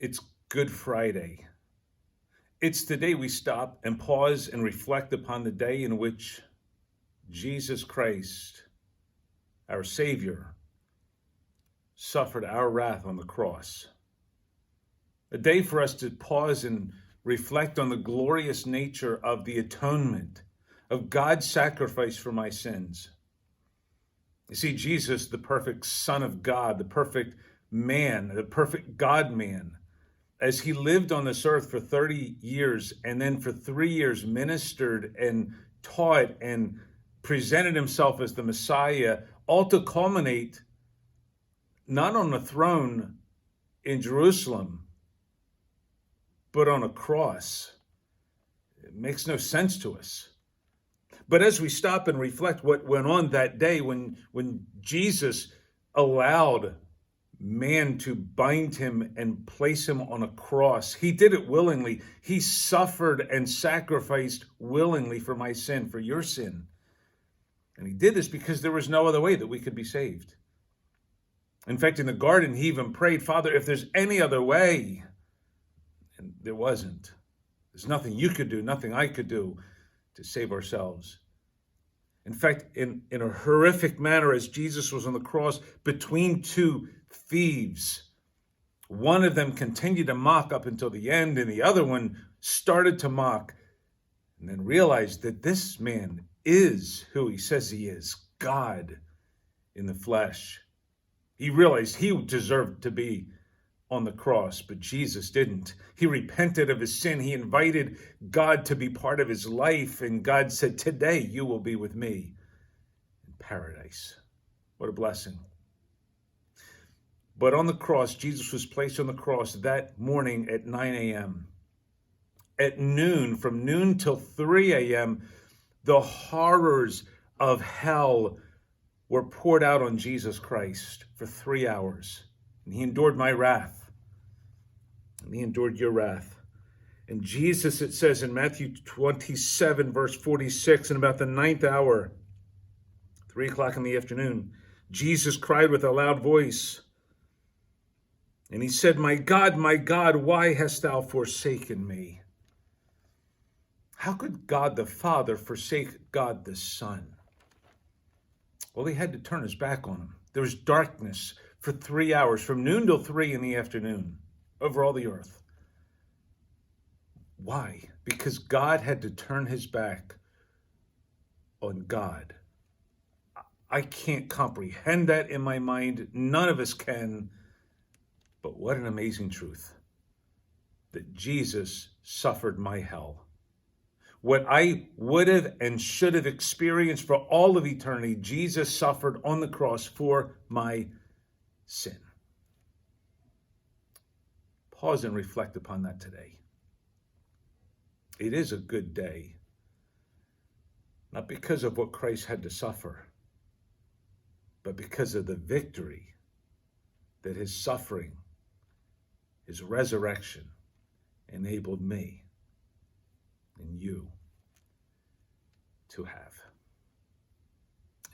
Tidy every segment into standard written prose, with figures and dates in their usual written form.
It's Good Friday. It's the day we stop and pause and reflect upon the day in which Jesus Christ, our Savior, suffered our wrath on the cross. A day for us to pause and reflect on the glorious nature of the atonement, of God's sacrifice for my sins. You see, Jesus, the perfect Son of God, the perfect man, the perfect God-man, as he lived on this earth for 30 years and then for 3 years ministered and taught and presented himself as the Messiah, all to culminate not on a throne in Jerusalem, but on a cross. It makes no sense to us. But as we stop and reflect what went on that day when Jesus allowed man to bind him and place him on a cross, he did it willingly. He suffered and sacrificed willingly for my sin, for your sin. And he did this because there was no other way that we could be saved. In fact, in the garden, he even prayed, Father, if there's any other way. And there wasn't. There's nothing you could do, nothing I could do to save ourselves. In fact, in a horrific manner, as Jesus was on the cross between two thieves, one of them continued to mock up until the end, and the other one started to mock and then realized that this man is who he says he is, God in the flesh. He realized he deserved to be on the cross, but Jesus didn't. He repented of his sin. He invited God to be part of his life, and God said, today you will be with me in paradise. What a blessing. But on the cross, Jesus was placed on the cross that morning at 9 a.m. At noon, from noon till 3 a.m., the horrors of hell were poured out on Jesus Christ for 3 hours. And he endured my wrath. And he endured your wrath. And Jesus, it says in Matthew 27, verse 46, in about the 9th hour, 3 o'clock in the afternoon, Jesus cried with a loud voice. And he said, my God, why hast thou forsaken me? How could God the Father forsake God the Son? Well, he had to turn his back on him. There was darkness for 3 hours, from noon till 3 in the afternoon, over all the earth. Why? Because God had to turn his back on God. I can't comprehend that in my mind. None of us can. But what an amazing truth that Jesus suffered my hell. What I would have and should have experienced for all of eternity, Jesus suffered on the cross for my sin. Pause and reflect upon that today. It is a good day, not because of what Christ had to suffer, but because of the victory that his suffering, his resurrection enabled me and you to have.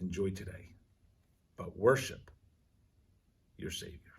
Enjoy today, but worship your Savior.